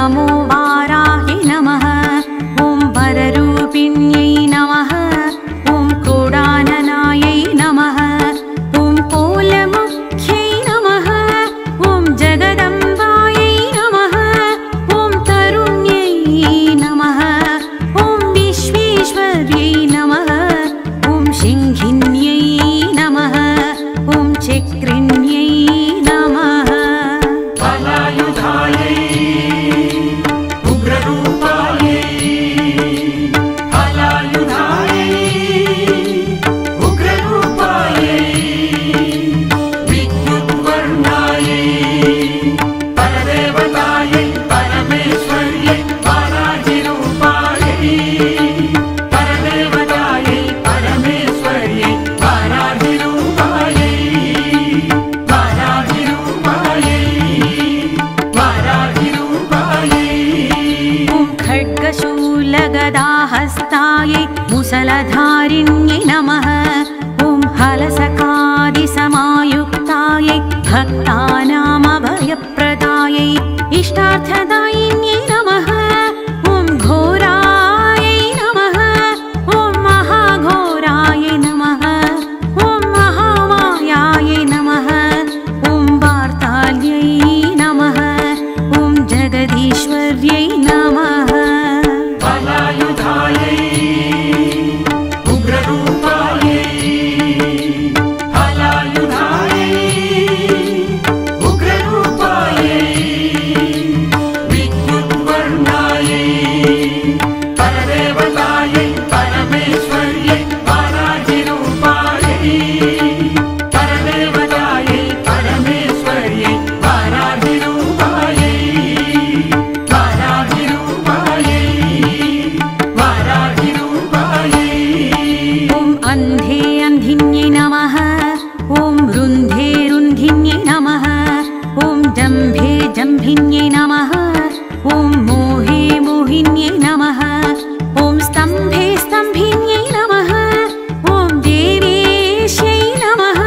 नमो वाराहि नमः। ॐ वररूपिण्यै नमः। ॐ क्रोडाननायै नमः। ॐ कोलमुख्यै नमः। ॐ जगदम्बायै नमः। ॐ तरुण्यै नमः। ॐ विश्वेश्वर्यै नमः। ॐ सिंहिन्यै नमः। ॐ चक्रिण्यै नमः। बलायुधायै उग्ररूपायै बलायुधायै उग्ररूपायै विद्युद्वर्णायै परदेवतायै परमेश्वर्यै वाराहिरूपायै परदेवतायै परमेश्वर्यै वाराहिरूपायै खड्गशूलगदाहस्तायै मुसलधारिण्यै नमः। ॐ हलसकादिसमायुक्तायै भक्तानामभयप्रदायै इष्टार्थदायिन्यै नमः। ॐ घोरायै नमः। ॐ महाघोरायै नमः। ॐ महामायायै नमः। ॐ वार्ताल्यै नमः। ॐ जगदीश्वर्यै नमः। बलायुधायै उग्ररूपायै बलायुधायै उग्ररूपायै विद्युद्वर्णायै परदेवतायै परमेश्वर्यै वाराहिरूपायै परदेवतायै परमेश्वर्यै वाराहिरूपायै ॐ अन्धे अन्धिन्यै नमः। ॐ रुन्धे रुन्धिन्यै नमः। ॐ जम्भे जम्भिन्यै नमः। ॐ मोहे मोहिन्यै नमः। ॐ स्तम्भे स्तम्भिन्यै नमः। ॐ देवेश्यै नमः।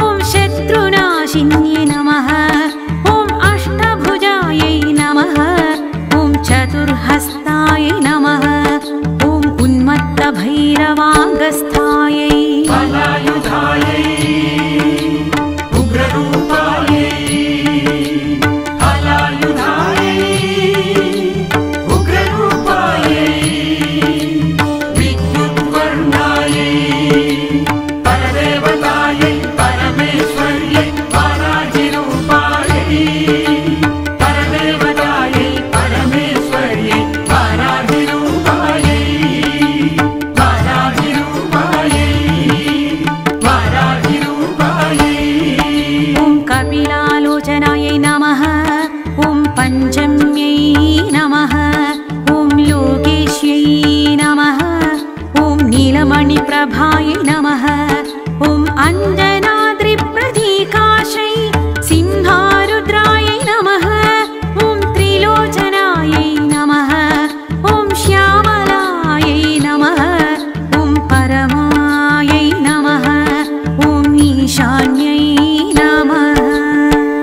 ॐ शत्रुनाशिन्यै नमः। ॐ अष्टभुजायै नमः। ॐ चतुर्हस्तायै नमः। ॐ उन्मत्तभैरवाङ्गस्थायै बलायुधायै उग्ररूपायै बलायुधायै उग्ररूपायै विद्युद्वर्णायै परदेवतायै परमेश्वर्यै वाराहिरूपायै परदेवतायै परमेश्वर्यै वाराहिरूपायै ॐ कपिलालोचनायै नमः। ॐ पञ्चम्यै नमः। ॐ लोकेश्यै नमः। ॐ नीलमणिप्रभायै नमः। ॐ अञ्जनाद्रिप्रतीकाशै सिंहारुद्रायै नमः। ॐ त्रिलोचनायै नमः। ॐ श्यामलायै नमः। ॐ परमायै नमः। ॐ ईशान्यै नमः।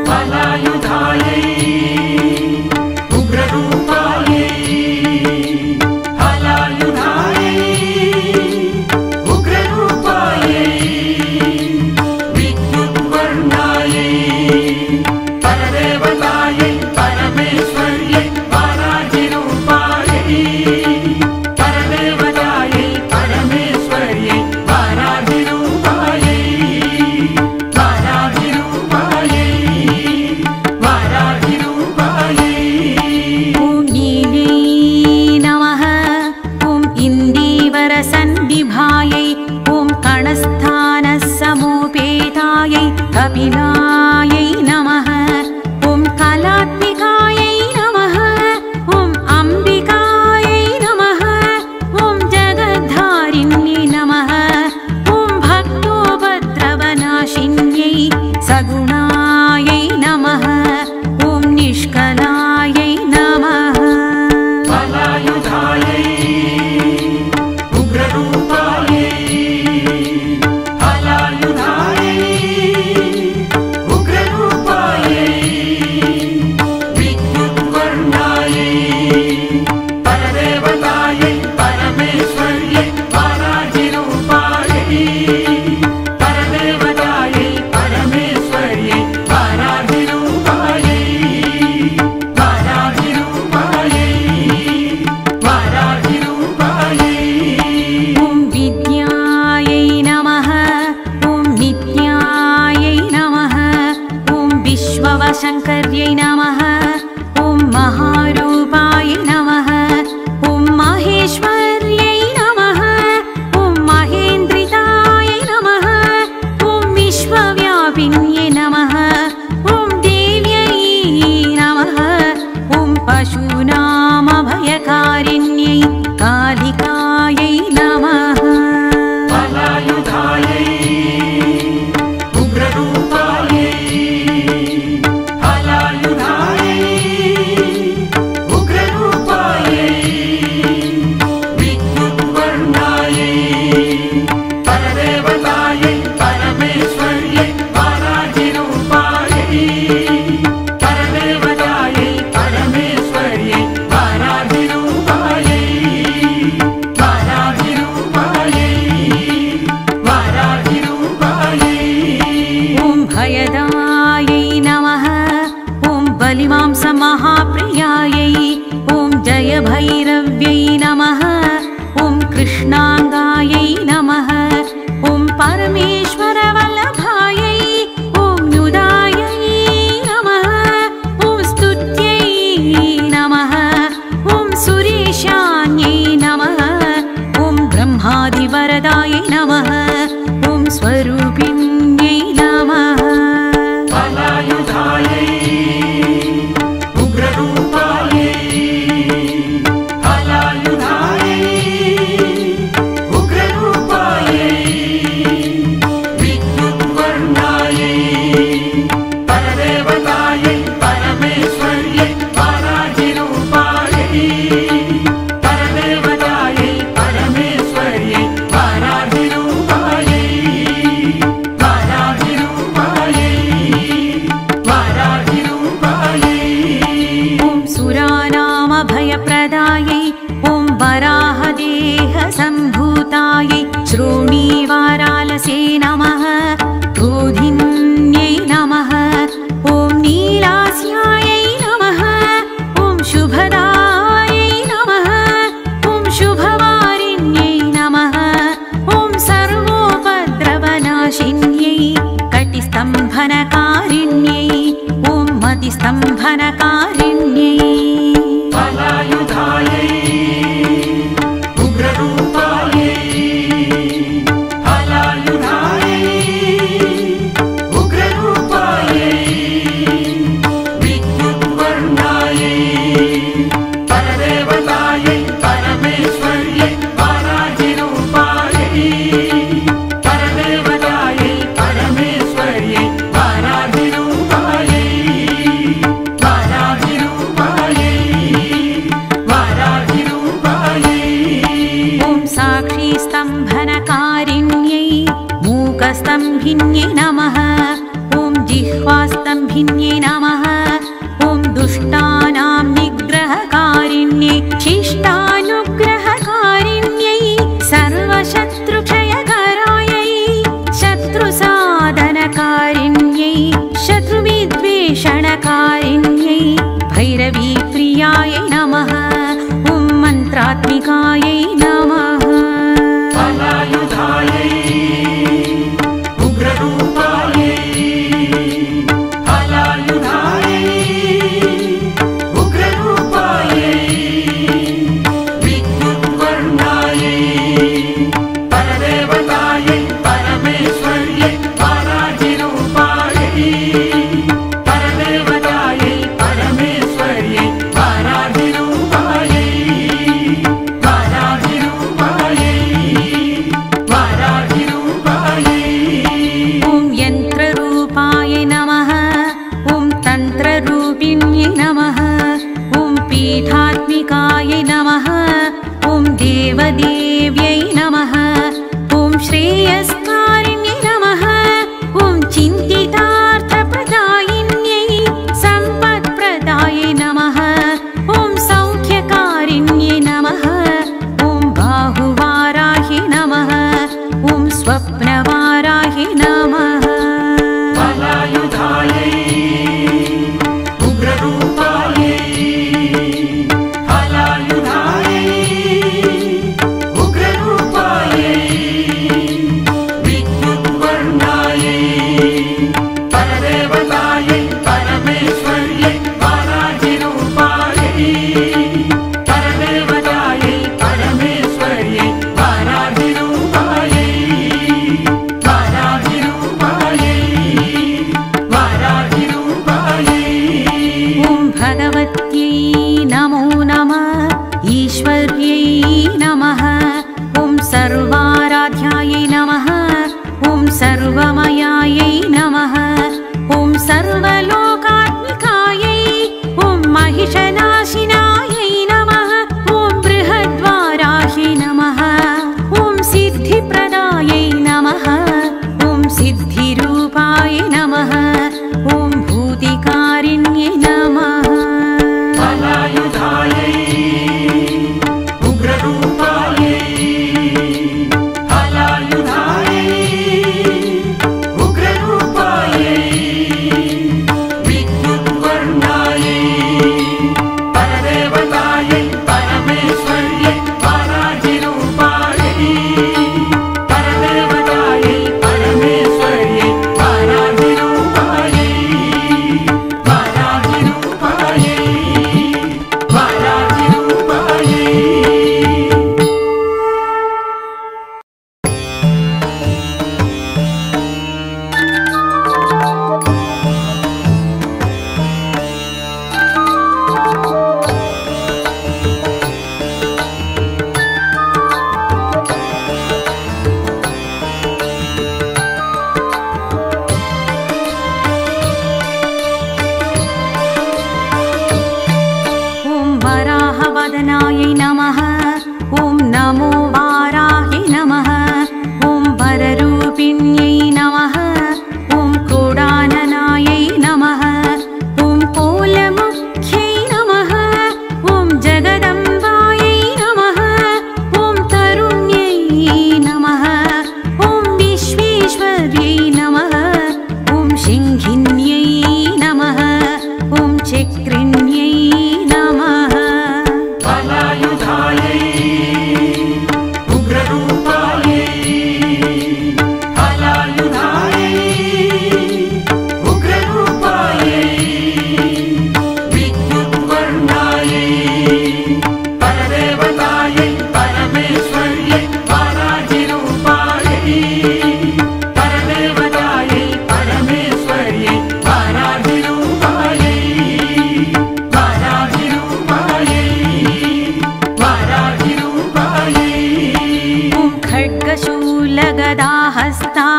बलायुधायै उग्ररूपायै बलायुधायै उग्ररूपायै विद्युद्वर्णायै परदेवतायै परमेश्वर्यै वाराहिरूपायै परदेवतायै परमेश्वर्यै वाराहिरूपायै ॐ नीलै नमः। ॐ इन्दीवरसन्निभायै ॐ कणस्थानसमोपेतायै कपिलायै नमः। ॐ कलात्मिकायै नमः। ॐ अम्बिकायै नमः। ॐ जगद्धारिण्यै नमः। ॐ भक्तोपद्रवनाशिन्यै सगुणायै नमः। ॐ निष्कलायै नमः। बलायुधायै उग्ररूपायै बलायुधायै उमाशङ्कर्यै नमः। ॐ महारूपाय नमः। ॐ माहेश्वर्यै नमः। ॐ महेन्द्रिताय नमः। ॐ विश्वव्यापिन्यै नमः। ॐ देव्यै नमः। ॐ पशूनामभयकारिण्यै कालिकायै नमः। फलायुधायै उग्ररूपायै फलायुधायै उग्ररूपायै विद्युद्वर्णायै परदेवतायै परमेश्वर्यै वाराहिरूपायै परदेवतायै परमेश्वर्यै वाराहिरूपायै ॐ भयदायै नमः। ॐ बलिमांसमहाप्रियायै ॐ जयभैरव्यै नमः। ॐ कृष्णाङ्गायै नमः। ॐ परमेश्वरवल्लभायै ॐ नुदायै नमः। ॐ स्तुत्यै नमः। ॐ सुरेशान्यै नमः। ॐ ब्रह्मादिवरदायै नमः। ॐ स्वरूपिण्यै नमः। फलायुधायै उग्ररूपायै फलायुधायै उग्ररूपायै विद्युद्वर्णायै परदेवतायै परमेश्वर्यै वाराहिरूपायै परदेवतायै परमेश्वर्यै वाराहिरूपायै ॐ सुरानामभयप्रदायै ॐ वराहदेहसम्भूतायै श्रोणीवारालसे नमः। क्रोधिन्यै नमः। ॐ नीलास्यायै नमः। ॐ शुभदायै नमः। ॐ शुभवारिण्यै नमः। ॐ सर्वोपद्रवनाशिन्यै कटिस्तम्भनकारिण्यै ॐ मतिस्तम्भनकारिण्यै फलायुधायै उग्ररूपायै फलायुधायै उग्ररूपायै विद्युद्वर्णायै परदेवतायै परमेश्वर्यै वाराहिरूपायै परदेवतायै परमेश्वर्यै वाराहिरूपायै ॐ साक्षीस्तम्भनकारिण्यै मूकस्तम्भिन्यै नमः। ॐ जिह्वास्तम्भिन्यै नमः। ॐ दुष्टानां निग्रहकारिण्यै शिष्टानुग्रहकारिण्यै सर्वशत्रुक्षयकरायै शत्रुसाधनकारिण्यै शत्रुविद्वेषणकारिण्यै भैरवीप्रियायै नमः। ॐ मन्त्रात्मिकायै नमः। फलायुधायै उग्ररूपायै फलायुधायै उग्ररूपायै विद्युद्वर्णायै परदेवतायै परमेश्वर्यै वाराहिरूपायै परदेवतायै परमेश्वर्यै वाराहिरूपायै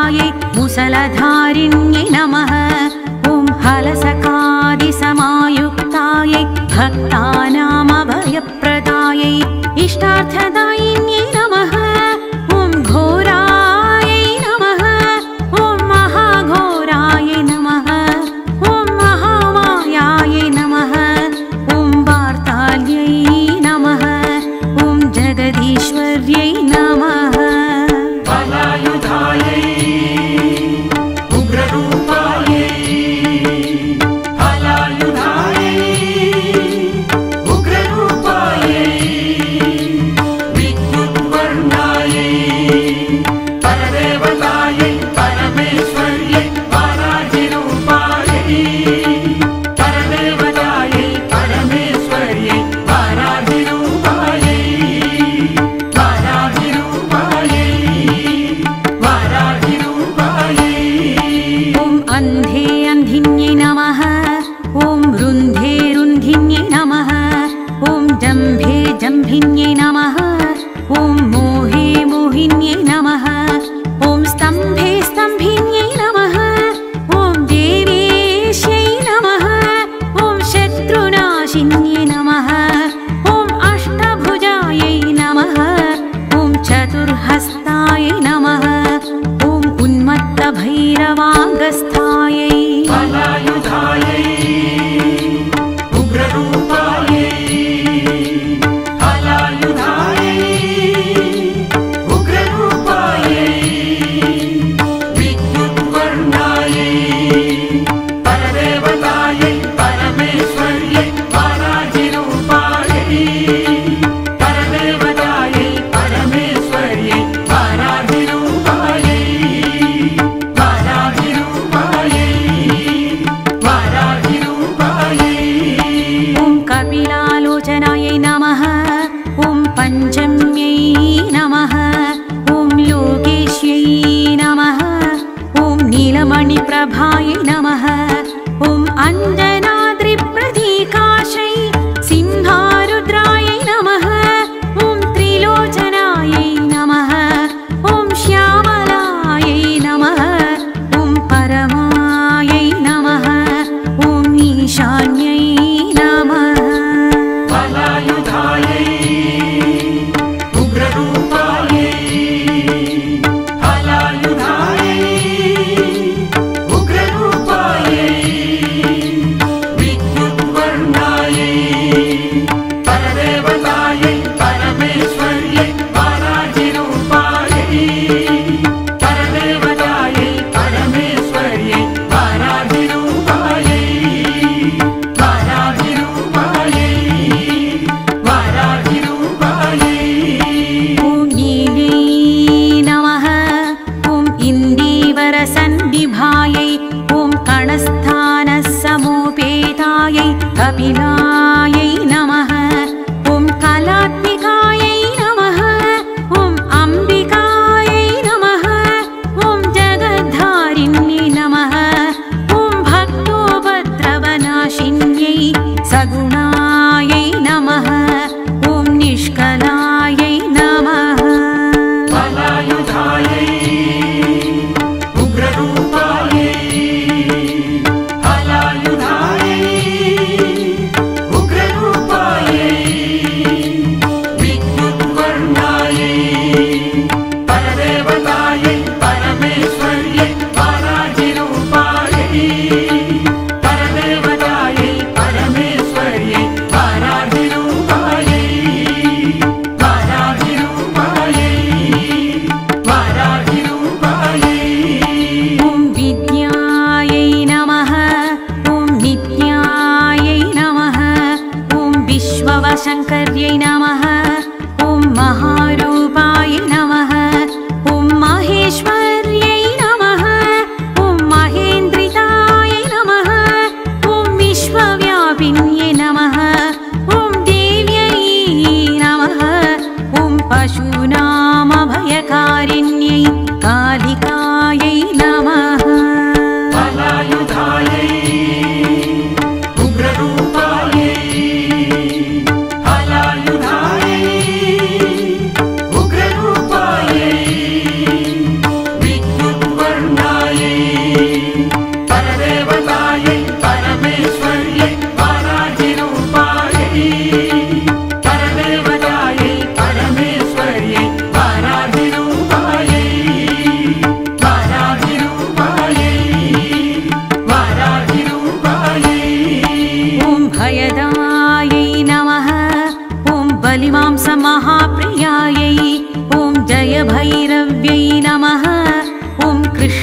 मुसलधारिण्यै मुसलधारिण्यै नमः। ॐ हलसकादिसमायुक्तायै भक्तानामभयप्रदायै इष्टार्थदायिन्यै नमः। ॐ घोरायै नमः। ॐ महाघोरायै नमः। ॐ महामायायै नमः। ॐ वार्ताल्यै नमः। ॐ जगदीश्वर्यै नमः। बलायुधायै उग्ररूपायै हलायुधायै उग्ररूपायै विद्युद्वर्णायै परदेवतायै परमेश्वर्यै वाराहिरूपायै परदेवतायै परमेश्वर्यै वाराहिरूपायै ॐ अन्धे अन्धिन्यै नमः। ॐ रुन्धे रुन्धिन्यै नमः। ॐ जम्भे जम्भिन्यै नमः। ॐ मोहे मोहिन्यै नमः। ॐ स्तम्भे स्तम्भिन्यै नमः। ॐ देवेश्यै नमः। ॐ शत्रुनाशिन्यै नमः। ॐ अष्टभुजायै नमः। ॐ चतुर्हस्तायै नमः। ॐ उन्मत्तभैरवाङ्गस्थायै बलायुधायै उग्ररूपायै हलायुधायै उग्ररूपायै विद्युद्वर्णायै परदेवतायै परमेश्वर्यै वाराहिरूपायै परदेवतायै परमेश्वर्यै वाराहिरूपायै ॐ कपिलालोचनायै नमः। ॐ पञ्चम्यै नमः। ॐ लोकेश्यै नमः। ॐ नीलमणिप्रभायै नमः। ॐ अञ्जनाद्रिप्रतीकाशै सिंहारुद्रायै नमः। ॐ त्रिलोचनायै नमः। ॐ श्यामलायै नमः। ॐ परमायै नमः। ॐ ईशान्यै नमः। बलायुधायै उग्ररूपायै हलायुधायै उग्ररूपायै विद्युद्वर्णायै परदेवतायै परमेश्वर्यै वाराहिरूपायै परदेवतायै परमेश्वर्यै वाराहिरूपायै ॐ नीलै नमः। ॐ इन्दीवरसन्निभायै ॐ कणस्थानसमोपेतायै कपिलायै नमः। ॐ कलात्मिकायै नमः। ॐ अम्बिकायै नमः। ॐ जगद्धारिण्यै नमः। ॐ भक्तोपद्रवनाशिन्यै सगुणायै नमः। ॐ निष्कलायै नमः। बलायुधायै उग्ररूपायै हलायुधायै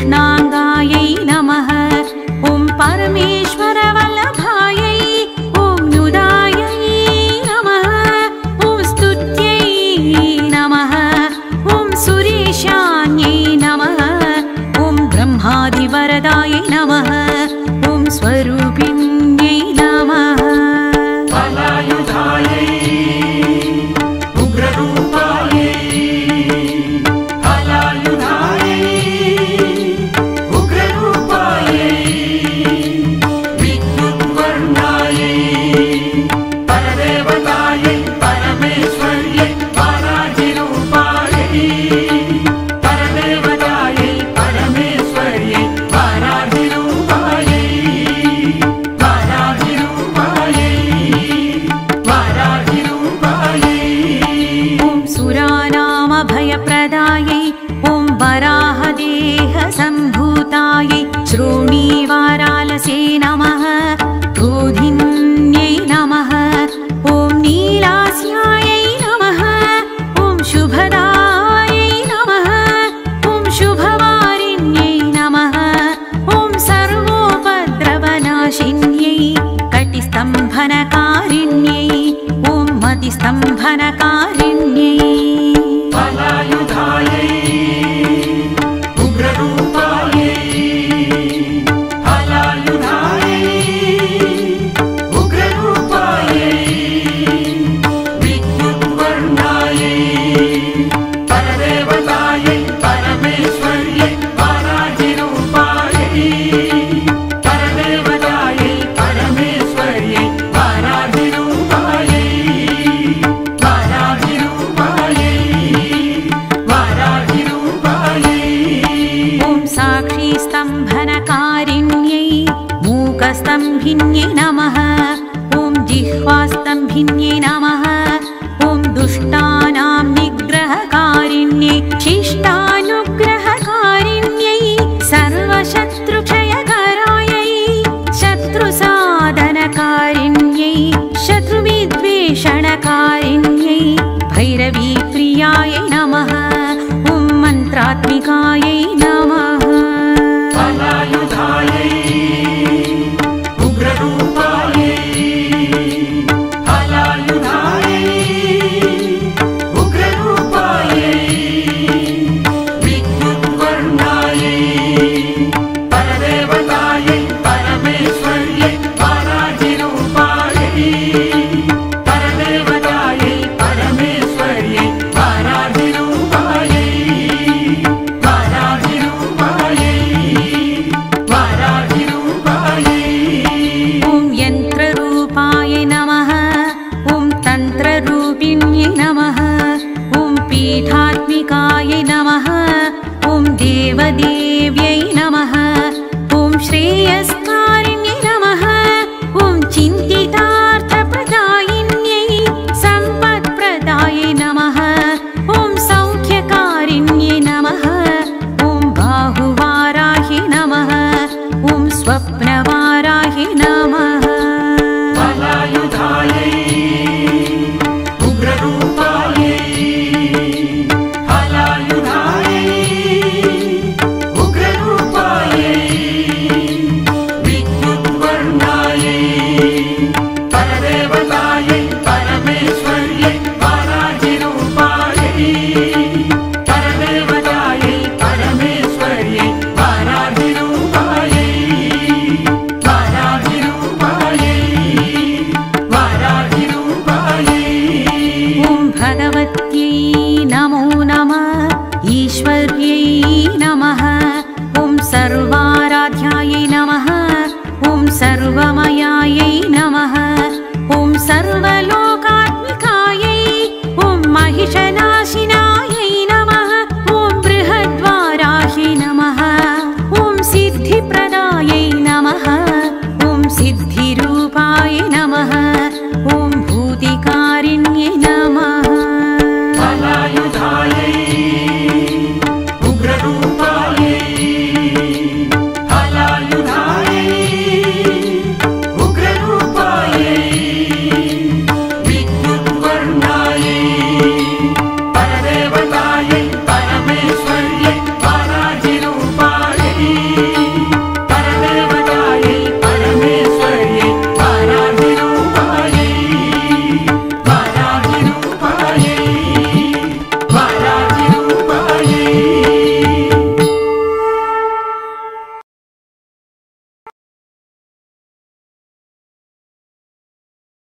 कृष्णाङ्गायै नमः ॐ परमेश्वरवल्लभायै ॐ नुदायै नमः ॐ स्तुत्यै नमः ॐ सुरेशान्यै नमः ॐ ब्रह्मादिवरदायै नमः ॐ स्वरूपिण्यै नमः फलायुधायै उग्ररूपायै फलायुधायै उग्ररूपायै विद्युद्वर्णायै परदेवतायै परमेश्वर्यै वाराहिरूपायै परदेवतायै परमेश्वर्यै वाराहिरूपायै ॐ सुरानामभयप्रदायै ॐ वराहदेहसम्भूतायै श्रोणीवारालसे नमः क्रोधिन्यै नमः ॐ नीलास्यायै नमः ॐ शुभदायै नमः ॐ शुभवारिण्यै नमः ॐ सर्वोपद्रवनाशिन्यै कटिस्तम्भनकारिण्यै ॐ मतिस्तम्भनकारिण्यै फलायुधायै उग्ररूपायै फलायुधायै उग्ररूपायै विद्युद्वर्णायै परदेवतायै परमेश्वर्यै वाराहिरूपायै परदेवतायै परमेश्वर्यै वाराहिरूपायै ॐ साक्षीस्तम्भनकारिण्यै मूकस्तम्भिन्यै नमः ॐ जिह्वास्तम्भिन्यै नमः ॐ दुष्टानां निग्रहकारिण्यै शिष्टानुग्रहकारिण्यै सर्वशत्रुक्षयकरायै शत्रुसाधनकारिण्यै शत्रुविद्वेषणकारिण्यै भैरवीप्रियायै नमः ॐ मन्त्रात्मिकायै नमः फलायुधायै उग्ररूपायै फलायुधायै उग्ररूपायै विद्युद्वर्णायै परदेवतायै परमेश्वर्यै वाराहिरूपायै परदेवतायै परमेश्वर्यै वाराहिरूपायै ॐ यन्त्ररूपाय नमः ॐ तन्त्ररूपिण्यै नमः ॐ पीठात्मिकाय नमः ॐ देवदेव्यै नमः ॐ श्रेयस्क